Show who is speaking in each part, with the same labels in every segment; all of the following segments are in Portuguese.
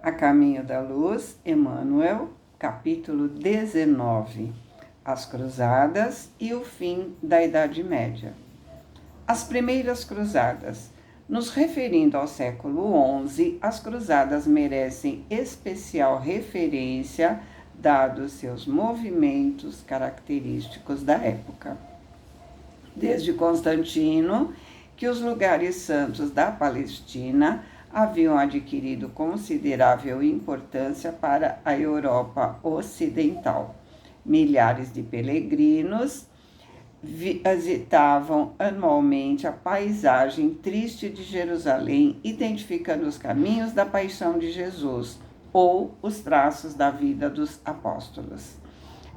Speaker 1: A Caminho da Luz, Emmanuel, capítulo 19, As Cruzadas e o Fim da Idade Média. As primeiras cruzadas. Nos referindo ao século XI, as cruzadas merecem especial referência, dados seus movimentos característicos da época. Desde Constantino, que os lugares santos da Palestina haviam adquirido considerável importância para a Europa Ocidental. Milhares de peregrinos visitavam anualmente a paisagem triste de Jerusalém, identificando os caminhos da paixão de Jesus ou os traços da vida dos apóstolos.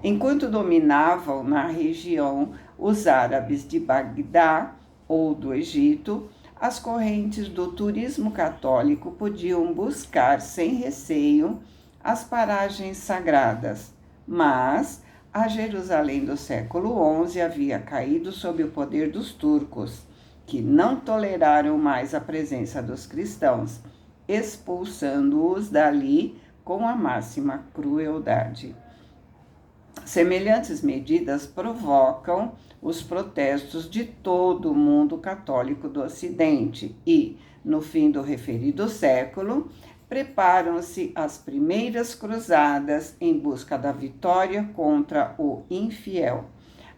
Speaker 1: Enquanto dominavam na região os árabes de Bagdá ou do Egito, as correntes do turismo católico podiam buscar sem receio as paragens sagradas, mas a Jerusalém do século XI havia caído sob o poder dos turcos, que não toleraram mais a presença dos cristãos, expulsando-os dali com a máxima crueldade. Semelhantes medidas provocam os protestos de todo o mundo católico do Ocidente e, no fim do referido século, preparam-se as primeiras cruzadas em busca da vitória contra o infiel.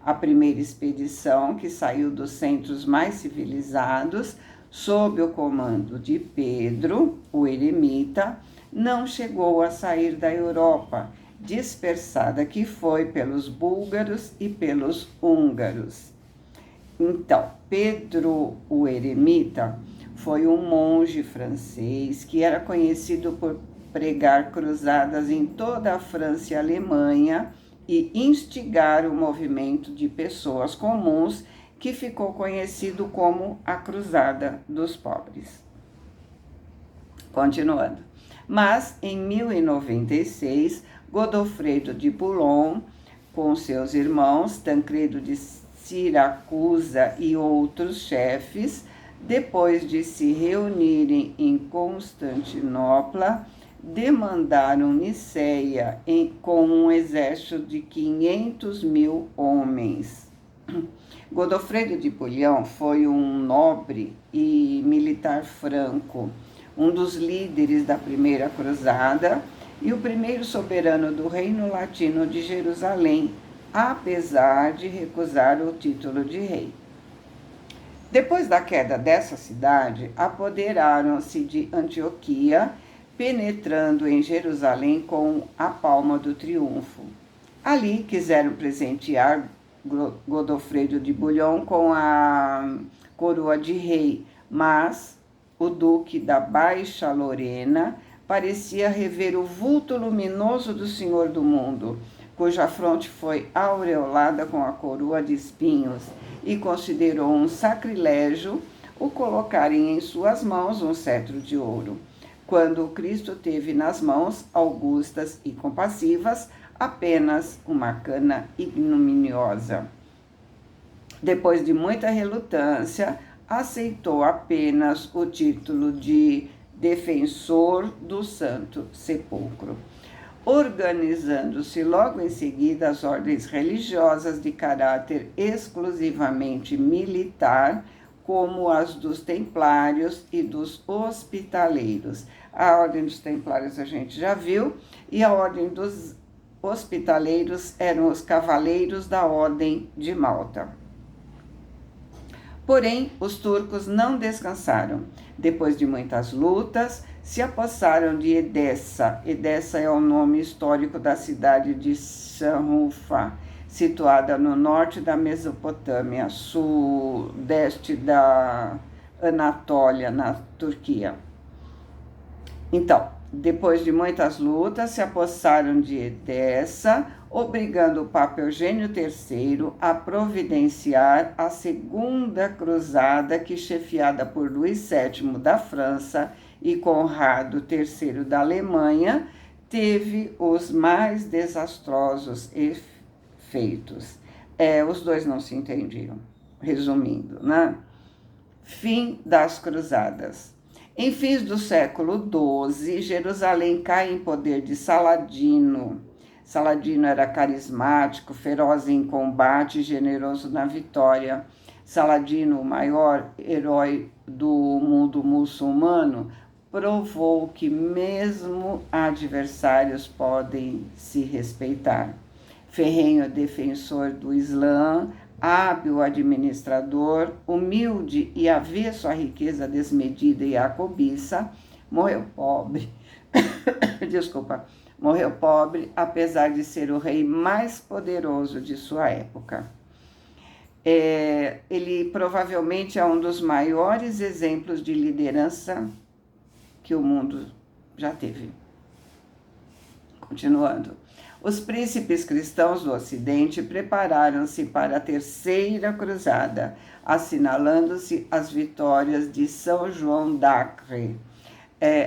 Speaker 1: A primeira expedição, que saiu dos centros mais civilizados, sob o comando de Pedro, o eremita, não chegou a sair da Europa, dispersada que foi pelos búlgaros e pelos húngaros. Então, Pedro, o eremita, foi um monge francês que era conhecido por pregar cruzadas em toda a França e Alemanha e instigar o movimento de pessoas comuns que ficou conhecido como a Cruzada dos Pobres. Continuando. Mas, em 1096, Godofredo de Bouillon, com seus irmãos Tancredo de Siracusa e outros chefes, depois de se reunirem em Constantinopla, demandaram Nicéia com um exército de 500.000 homens. Godofredo de Bouillon foi um nobre e militar franco, um dos líderes da primeira cruzada e o primeiro soberano do Reino Latino de Jerusalém, apesar de recusar o título de rei. Depois da queda dessa cidade, apoderaram-se de Antioquia, penetrando em Jerusalém com a palma do triunfo. Ali quiseram presentear Godofredo de Bouillon com a coroa de rei, mas o duque da Baixa Lorena parecia rever o vulto luminoso do Senhor do mundo, cuja fronte foi aureolada com a coroa de espinhos, e considerou um sacrilégio o colocarem em suas mãos um cetro de ouro, quando Cristo teve nas mãos augustas e compassivas apenas uma cana ignominiosa. Depois de muita relutância, aceitou apenas o título de defensor do Santo Sepulcro, organizando-se logo em seguida as ordens religiosas de caráter exclusivamente militar, como as dos templários e dos hospitaleiros. A ordem dos templários a gente já viu, e a ordem dos hospitaleiros eram os cavaleiros da Ordem de Malta. Porém, os turcos não descansaram. Depois de muitas lutas, se apossaram de Edessa. Edessa é o nome histórico da cidade de Sanrufa, situada no norte da Mesopotâmia, sudeste da Anatólia, na Turquia. Então, depois de muitas lutas, se apossaram de Edessa, obrigando o Papa Eugênio III a providenciar a segunda cruzada que, chefiada por Luís VII da França e Conrado III da Alemanha, teve os mais desastrosos efeitos. Os dois não se entendiam, resumindo, né? Fim das cruzadas. Em fins do século XII, Jerusalém cai em poder de Saladino. Saladino era carismático, feroz em combate e generoso na vitória. Saladino, o maior herói do mundo muçulmano, provou que mesmo adversários podem se respeitar. Ferrenho defensor do Islã, hábil administrador, humilde e avesso à riqueza desmedida e à cobiça, morreu pobre. Desculpa, morreu pobre, apesar de ser o rei mais poderoso de sua época. Ele provavelmente é um dos maiores exemplos de liderança que o mundo já teve. Continuando. Os príncipes cristãos do Ocidente prepararam-se para a Terceira Cruzada, assinalando-se as vitórias de São João d'Acre.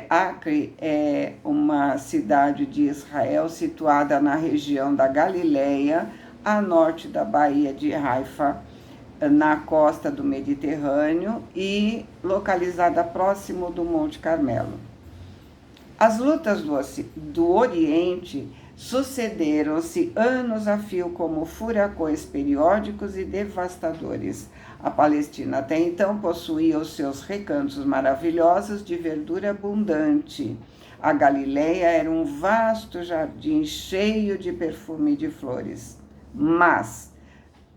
Speaker 1: Acre é uma cidade de Israel situada na região da Galileia, a norte da Baía de Haifa, na costa do Mediterrâneo e localizada próximo do Monte Carmelo. As lutas do Oriente sucederam-se anos a fio como furacões periódicos e devastadores. A Palestina até então possuía os seus recantos maravilhosos de verdura abundante. A Galileia era um vasto jardim cheio de perfume de flores. Mas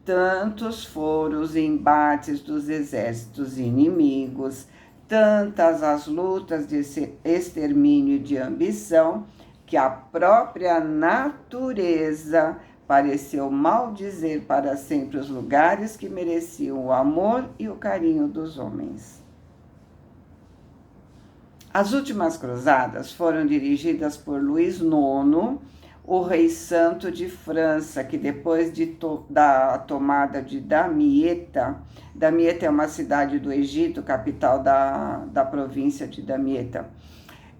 Speaker 1: tantos foram os embates dos exércitos inimigos, tantas as lutas de extermínio e de ambição, que a própria natureza pareceu maldizer para sempre os lugares que mereciam o amor e o carinho dos homens. As últimas cruzadas foram dirigidas por Luís IX, o rei santo de França, que depois da tomada de Damieta é uma cidade do Egito, capital da província de Damieta,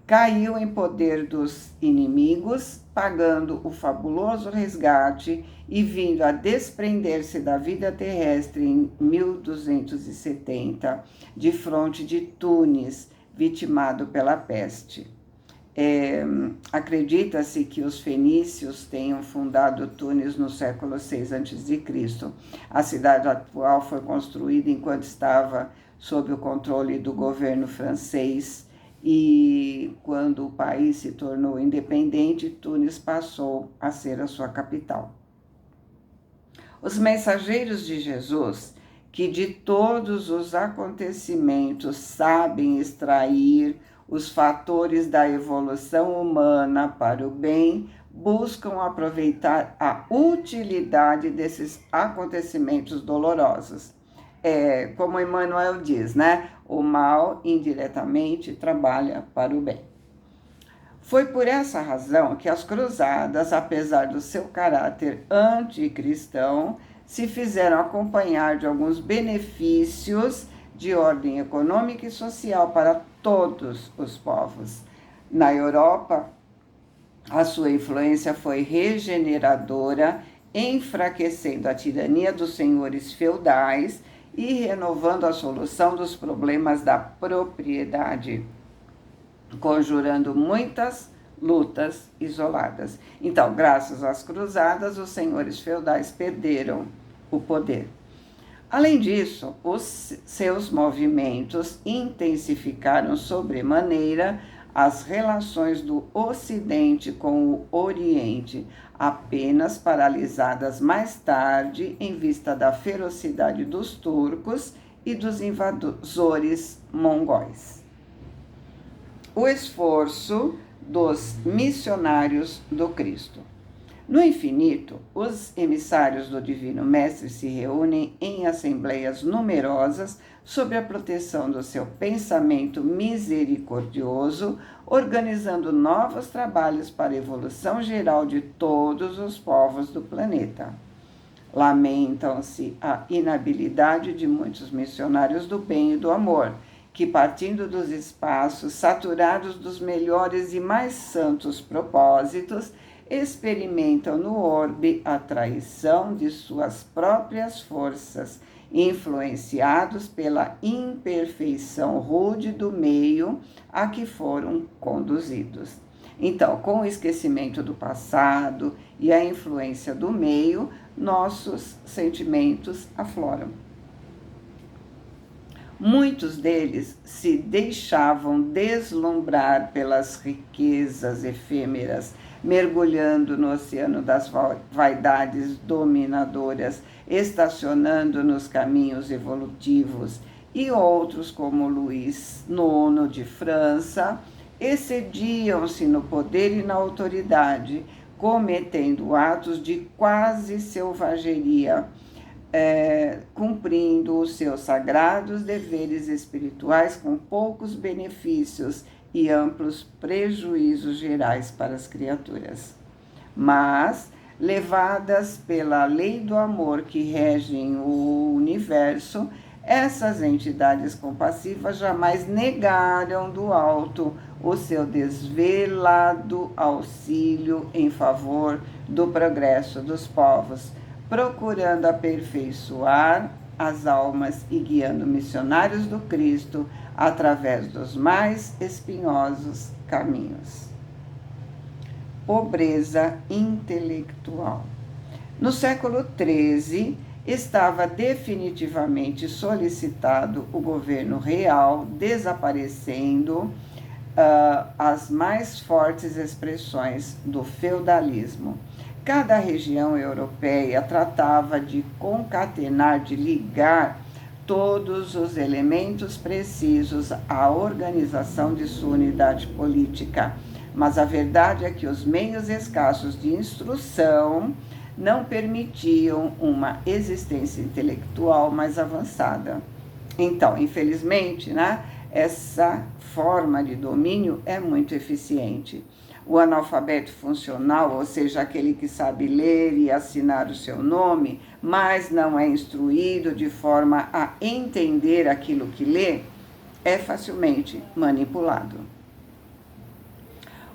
Speaker 1: caiu em poder dos inimigos, pagando o fabuloso resgate e vindo a desprender-se da vida terrestre em 1270, de fronte de Tunis, vitimado pela peste. Acredita-se que os fenícios tenham fundado Tunis no século VI a.C. A cidade atual foi construída enquanto estava sob o controle do governo francês e quando o país se tornou independente, Tunis passou a ser a sua capital. Os mensageiros de Jesus, que de todos os acontecimentos sabem extrair os fatores da evolução humana para o bem, buscam aproveitar a utilidade desses acontecimentos dolorosos. Como Emmanuel diz, né? O mal indiretamente trabalha para o bem. Foi por essa razão que as cruzadas, apesar do seu caráter anticristão, se fizeram acompanhar de alguns benefícios de ordem econômica e social para todos os povos. Na Europa, a sua influência foi regeneradora, enfraquecendo a tirania dos senhores feudais e renovando a solução dos problemas da propriedade, conjurando muitas lutas isoladas. Então, graças às cruzadas, os senhores feudais perderam o poder. Além disso, os seus movimentos intensificaram sobremaneira as relações do Ocidente com o Oriente, apenas paralisadas mais tarde em vista da ferocidade dos turcos e dos invasores mongóis. O esforço dos missionários do Cristo. No infinito, os emissários do Divino Mestre se reúnem em assembleias numerosas sob a proteção do seu pensamento misericordioso, organizando novos trabalhos para a evolução geral de todos os povos do planeta. Lamentam-se a inabilidade de muitos missionários do bem e do amor, que, partindo dos espaços saturados dos melhores e mais santos propósitos, experimentam no orbe a traição de suas próprias forças influenciados pela imperfeição rude do meio a que foram conduzidos. Então, com o esquecimento do passado e a influência do meio, nossos sentimentos afloram. Muitos deles se deixavam deslumbrar pelas riquezas efêmeras, mergulhando no oceano das vaidades dominadoras, estacionando nos caminhos evolutivos, e outros, como Luís IX de França, excediam-se no poder e na autoridade, cometendo atos de quase selvageria, cumprindo os seus sagrados deveres espirituais com poucos benefícios e amplos prejuízos gerais para as criaturas. Mas, levadas pela lei do amor que regem o universo, essas entidades compassivas jamais negaram do alto o seu desvelado auxílio em favor do progresso dos povos, procurando aperfeiçoar as almas e guiando missionários do Cristo através dos mais espinhosos caminhos. Pobreza intelectual. No século XIII, estava definitivamente solicitado o governo real, desaparecendo as mais fortes expressões do feudalismo. Cada região europeia tratava de concatenar, de ligar todos os elementos precisos à organização de sua unidade política. Mas a verdade é que os meios escassos de instrução não permitiam uma existência intelectual mais avançada. Então, infelizmente, essa forma de domínio é muito eficiente. O analfabeto funcional, ou seja, aquele que sabe ler e assinar o seu nome, mas não é instruído de forma a entender aquilo que lê, é facilmente manipulado.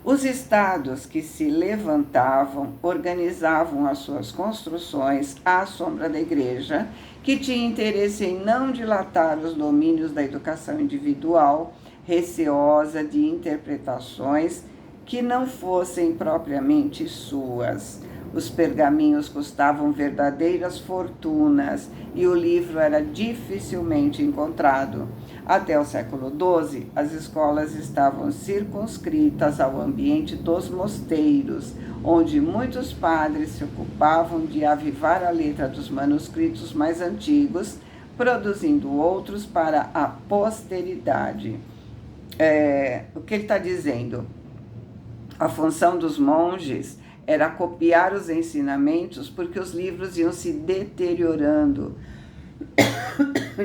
Speaker 1: Os estados que se levantavam organizavam as suas construções à sombra da igreja, que tinha interesse em não dilatar os domínios da educação individual, receosa de interpretações que não fossem propriamente suas. Os pergaminhos custavam verdadeiras fortunas e o livro era dificilmente encontrado. Até o século XII, as escolas estavam circunscritas ao ambiente dos mosteiros, onde muitos padres se ocupavam de avivar a letra dos manuscritos mais antigos, produzindo outros para a posteridade. O que ele está dizendo? A função dos monges era copiar os ensinamentos, porque os livros iam se deteriorando.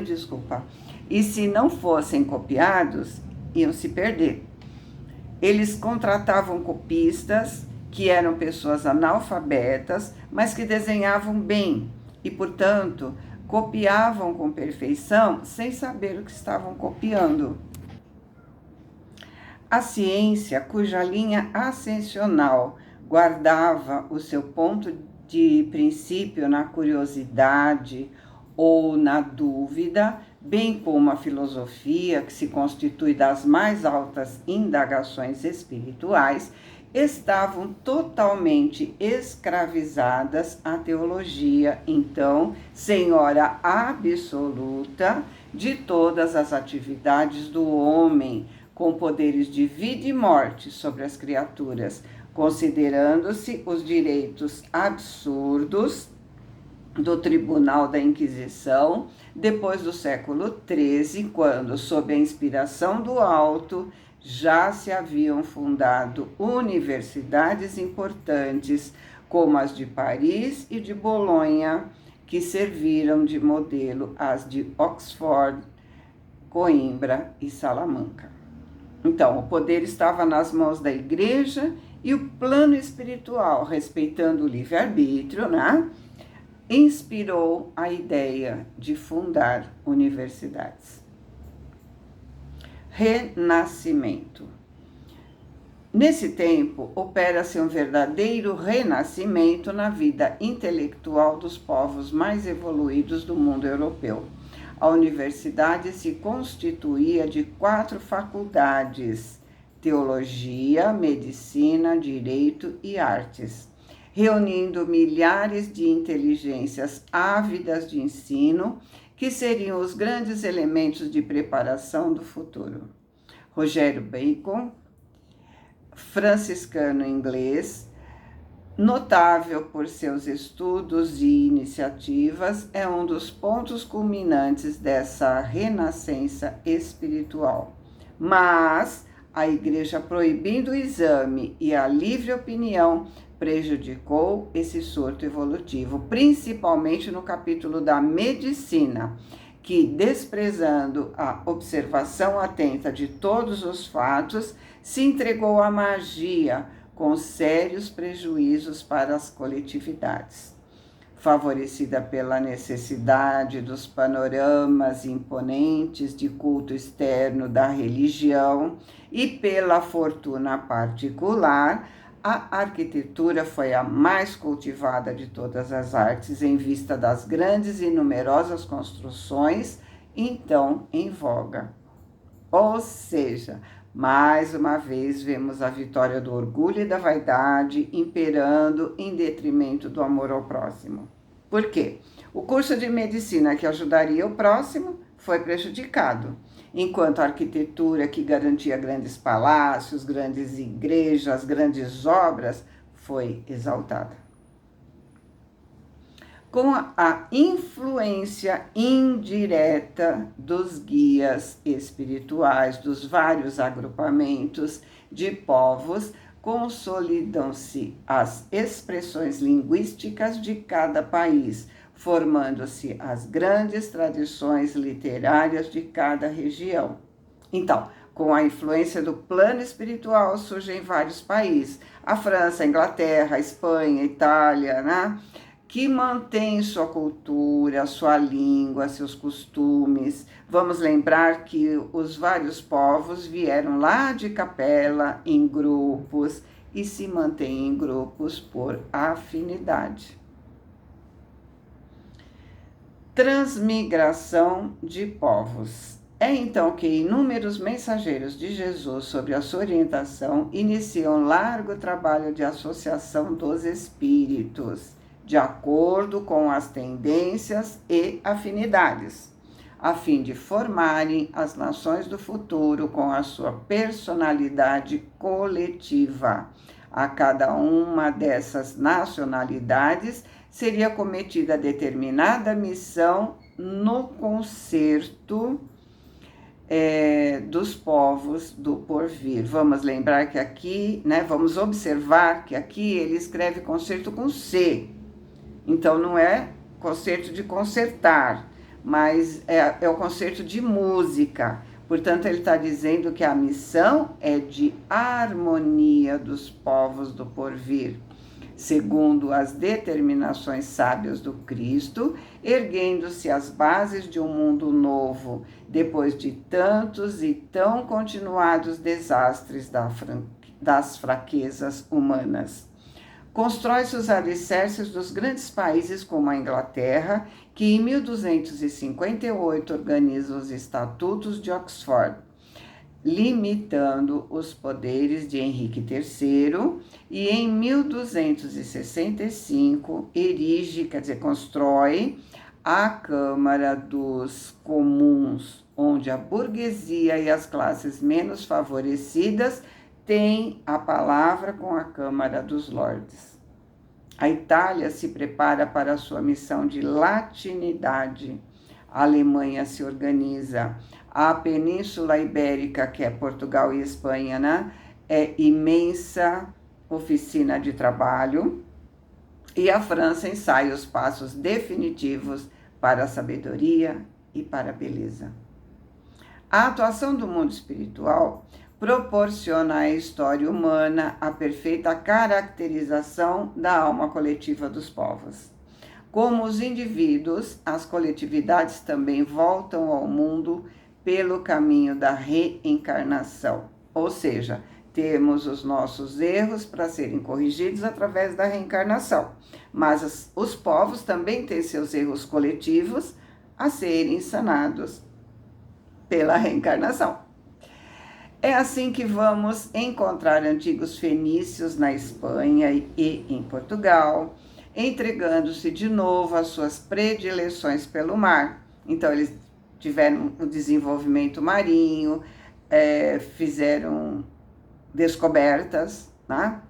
Speaker 1: Desculpa. E se não fossem copiados, iam se perder. Eles contratavam copistas, que eram pessoas analfabetas, mas que desenhavam bem e, portanto, copiavam com perfeição sem saber o que estavam copiando. A ciência, cuja linha ascensional guardava o seu ponto de princípio na curiosidade ou na dúvida, bem como a filosofia, que se constitui das mais altas indagações espirituais, estavam totalmente escravizadas à teologia, então, senhora absoluta de todas as atividades do homem, com poderes de vida e morte sobre as criaturas, considerando-se os direitos absurdos do Tribunal da Inquisição, depois do século XIII, quando, sob a inspiração do alto, já se haviam fundado universidades importantes, como as de Paris e de Bolonha, que serviram de modelo às de Oxford, Coimbra e Salamanca. Então, o poder estava nas mãos da igreja e o plano espiritual, respeitando o livre-arbítrio, inspirou a ideia de fundar universidades. Renascimento. Nesse tempo, opera-se um verdadeiro renascimento na vida intelectual dos povos mais evoluídos do mundo europeu. A universidade se constituía de 4 faculdades: teologia, medicina, direito e artes, reunindo milhares de inteligências ávidas de ensino, que seriam os grandes elementos de preparação do futuro. Rogério Bacon, franciscano inglês, notável por seus estudos e iniciativas, é um dos pontos culminantes dessa renascença espiritual. Mas a Igreja, proibindo o exame e a livre opinião, prejudicou esse surto evolutivo, principalmente no capítulo da medicina, que, desprezando a observação atenta de todos os fatos, se entregou à magia, com sérios prejuízos para as coletividades. Favorecida pela necessidade dos panoramas imponentes de culto externo da religião e pela fortuna particular, a arquitetura foi a mais cultivada de todas as artes em vista das grandes e numerosas construções então em voga. Ou seja, mais uma vez vemos a vitória do orgulho e da vaidade imperando em detrimento do amor ao próximo. Por quê? O curso de medicina que ajudaria o próximo foi prejudicado, enquanto a arquitetura que garantia grandes palácios, grandes igrejas, grandes obras, foi exaltada. Com a influência indireta dos guias espirituais dos vários agrupamentos de povos, consolidam-se as expressões linguísticas de cada país, formando-se as grandes tradições literárias de cada região. Então, com a influência do plano espiritual, surgem vários países: a França, a Inglaterra, a Espanha, a Itália, né? Que mantém sua cultura, sua língua, seus costumes. Vamos lembrar que os vários povos vieram lá de Capela em grupos e se mantêm em grupos por afinidade. Transmigração de povos. É então que inúmeros mensageiros de Jesus, sob a sua orientação, iniciam largo trabalho de associação dos espíritos, de acordo com as tendências e afinidades, a fim de formarem as nações do futuro com a sua personalidade coletiva. A cada uma dessas nacionalidades seria cometida determinada missão no concerto dos povos do porvir. Vamos lembrar que aqui, vamos observar que aqui ele escreve concerto com C. Então, não é concerto de concertar, mas é o concerto de música. Portanto, ele está dizendo que a missão é de harmonia dos povos do porvir, segundo as determinações sábias do Cristo, erguendo-se as bases de um mundo novo, depois de tantos e tão continuados desastres das fraquezas humanas. Constrói-se os alicerces dos grandes países como a Inglaterra, que em 1258 organiza os Estatutos de Oxford, limitando os poderes de Henrique III, e em 1265 constrói a Câmara dos Comuns, onde a burguesia e as classes menos favorecidas têm a palavra com a Câmara dos Lordes. A Itália se prepara para a sua missão de latinidade. A Alemanha se organiza. A Península Ibérica, que é Portugal e Espanha, é imensa oficina de trabalho. E a França ensaia os passos definitivos para a sabedoria e para a beleza. A atuação do mundo espiritual proporciona à história humana a perfeita caracterização da alma coletiva dos povos. Como os indivíduos, as coletividades também voltam ao mundo pelo caminho da reencarnação, ou seja, temos os nossos erros para serem corrigidos através da reencarnação, mas os povos também têm seus erros coletivos a serem sanados pela reencarnação. É assim que vamos encontrar antigos fenícios na Espanha e em Portugal, entregando-se de novo às suas predileções pelo mar. Então, eles tiveram um desenvolvimento marinho, fizeram descobertas, né?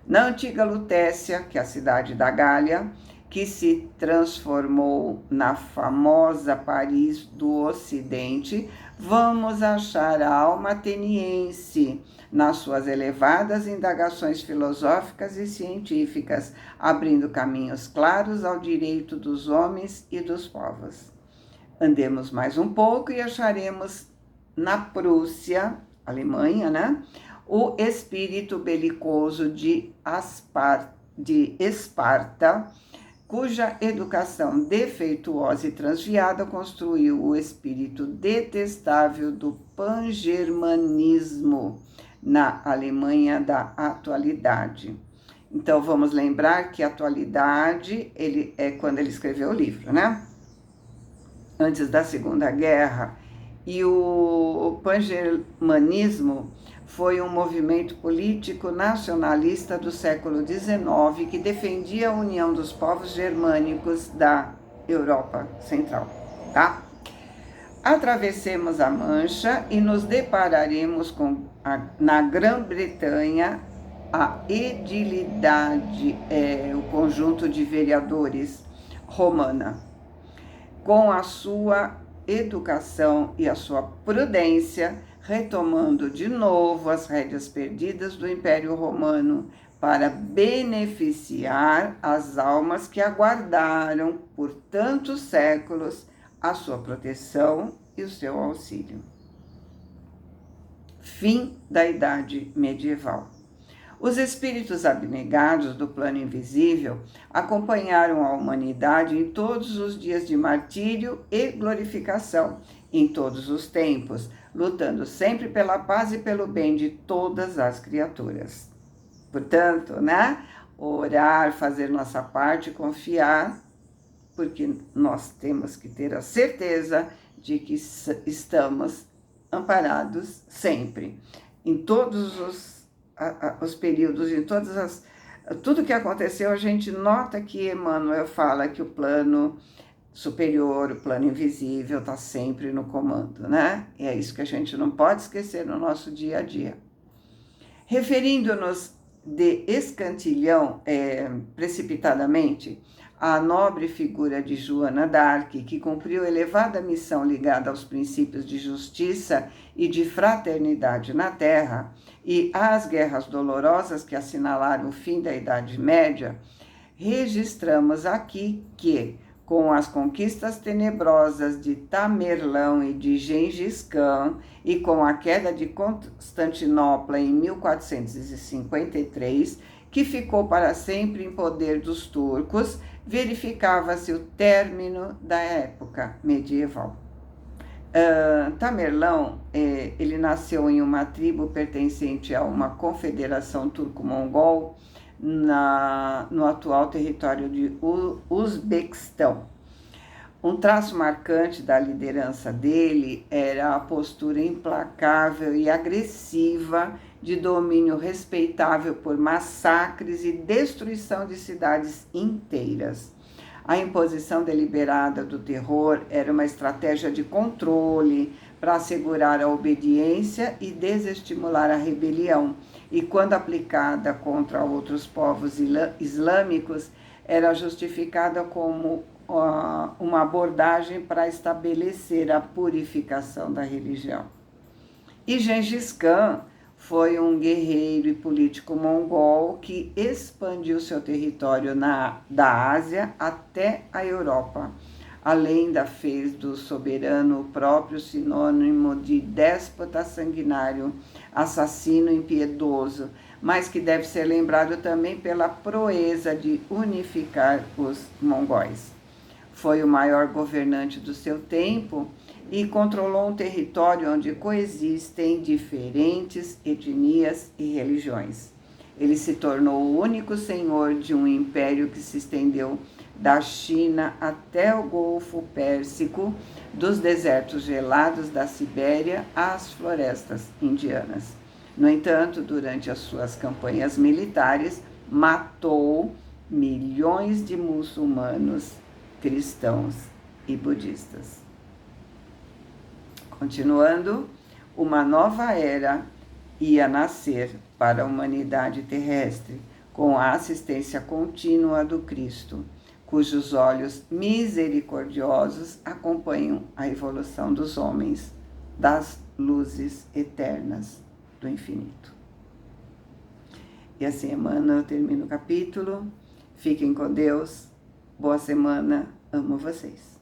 Speaker 1: Na antiga Lutécia, que é a cidade da Gália, que se transformou na famosa Paris do Ocidente, vamos achar a alma ateniense nas suas elevadas indagações filosóficas e científicas, abrindo caminhos claros ao direito dos homens e dos povos. Andemos mais um pouco e acharemos na Prússia, Alemanha, né, o espírito belicoso de Esparta, cuja educação defeituosa e transviada construiu o espírito detestável do pangermanismo na Alemanha da atualidade. Então, vamos lembrar que a atualidade é quando ele escreveu o livro, né? Antes da Segunda Guerra. E o pangermanismo foi um movimento político nacionalista do século XIX que defendia a união dos povos germânicos da Europa Central, tá? Atravessemos a Mancha e nos depararemos com, na Grã-Bretanha, a edilidade, o conjunto de vereadores romana, com a sua educação e a sua prudência, retomando de novo as rédeas perdidas do Império Romano para beneficiar as almas que aguardaram por tantos séculos a sua proteção e o seu auxílio. Fim da Idade Medieval. Os espíritos abnegados do plano invisível acompanharam a humanidade em todos os dias de martírio e glorificação, em todos os tempos, lutando sempre pela paz e pelo bem de todas as criaturas. Portanto, né, orar, fazer nossa parte, confiar, porque nós temos que ter a certeza de que estamos amparados sempre, em todos os períodos, em tudo que aconteceu. A gente nota que Emmanuel fala que o plano superior, o plano invisível, está sempre no comando, né? E é isso que a gente não pode esquecer no nosso dia a dia. Referindo-nos de escantilhão, precipitadamente, à nobre figura de Joana d'Arc, que cumpriu elevada missão ligada aos princípios de justiça e de fraternidade na Terra, e às guerras dolorosas que assinalaram o fim da Idade Média, registramos aqui que, com as conquistas tenebrosas de Tamerlão e de Gengis Khan, e com a queda de Constantinopla em 1453, que ficou para sempre em poder dos turcos, verificava-se o término da época medieval. Tamerlão, ele nasceu em uma tribo pertencente a uma confederação turco-mongol no atual território de Uzbequistão. Um traço marcante da liderança dele era a postura implacável e agressiva de domínio respeitável por massacres e destruição de cidades inteiras. A imposição deliberada do terror era uma estratégia de controle para assegurar a obediência e desestimular a rebelião, e quando aplicada contra outros povos islâmicos, era justificada como uma abordagem para estabelecer a purificação da religião. E Gengis Khan foi um guerreiro e político mongol que expandiu seu território da Ásia até a Europa, além da fez do soberano o próprio sinônimo de déspota sanguinário, assassino impiedoso, mas que deve ser lembrado também pela proeza de unificar os mongóis. Foi o maior governante do seu tempo e controlou um território onde coexistem diferentes etnias e religiões. Ele se tornou o único senhor de um império que se estendeu da China até o Golfo Pérsico, dos desertos gelados da Sibéria às florestas indianas. No entanto, durante as suas campanhas militares, matou milhões de muçulmanos, cristãos e budistas. Continuando, uma nova era ia nascer para a humanidade terrestre, com a assistência contínua do Cristo, cujos olhos misericordiosos acompanham a evolução dos homens, das luzes eternas do infinito. E assim, Emmanuel, eu termino o capítulo. Fiquem com Deus. Boa semana. Amo vocês.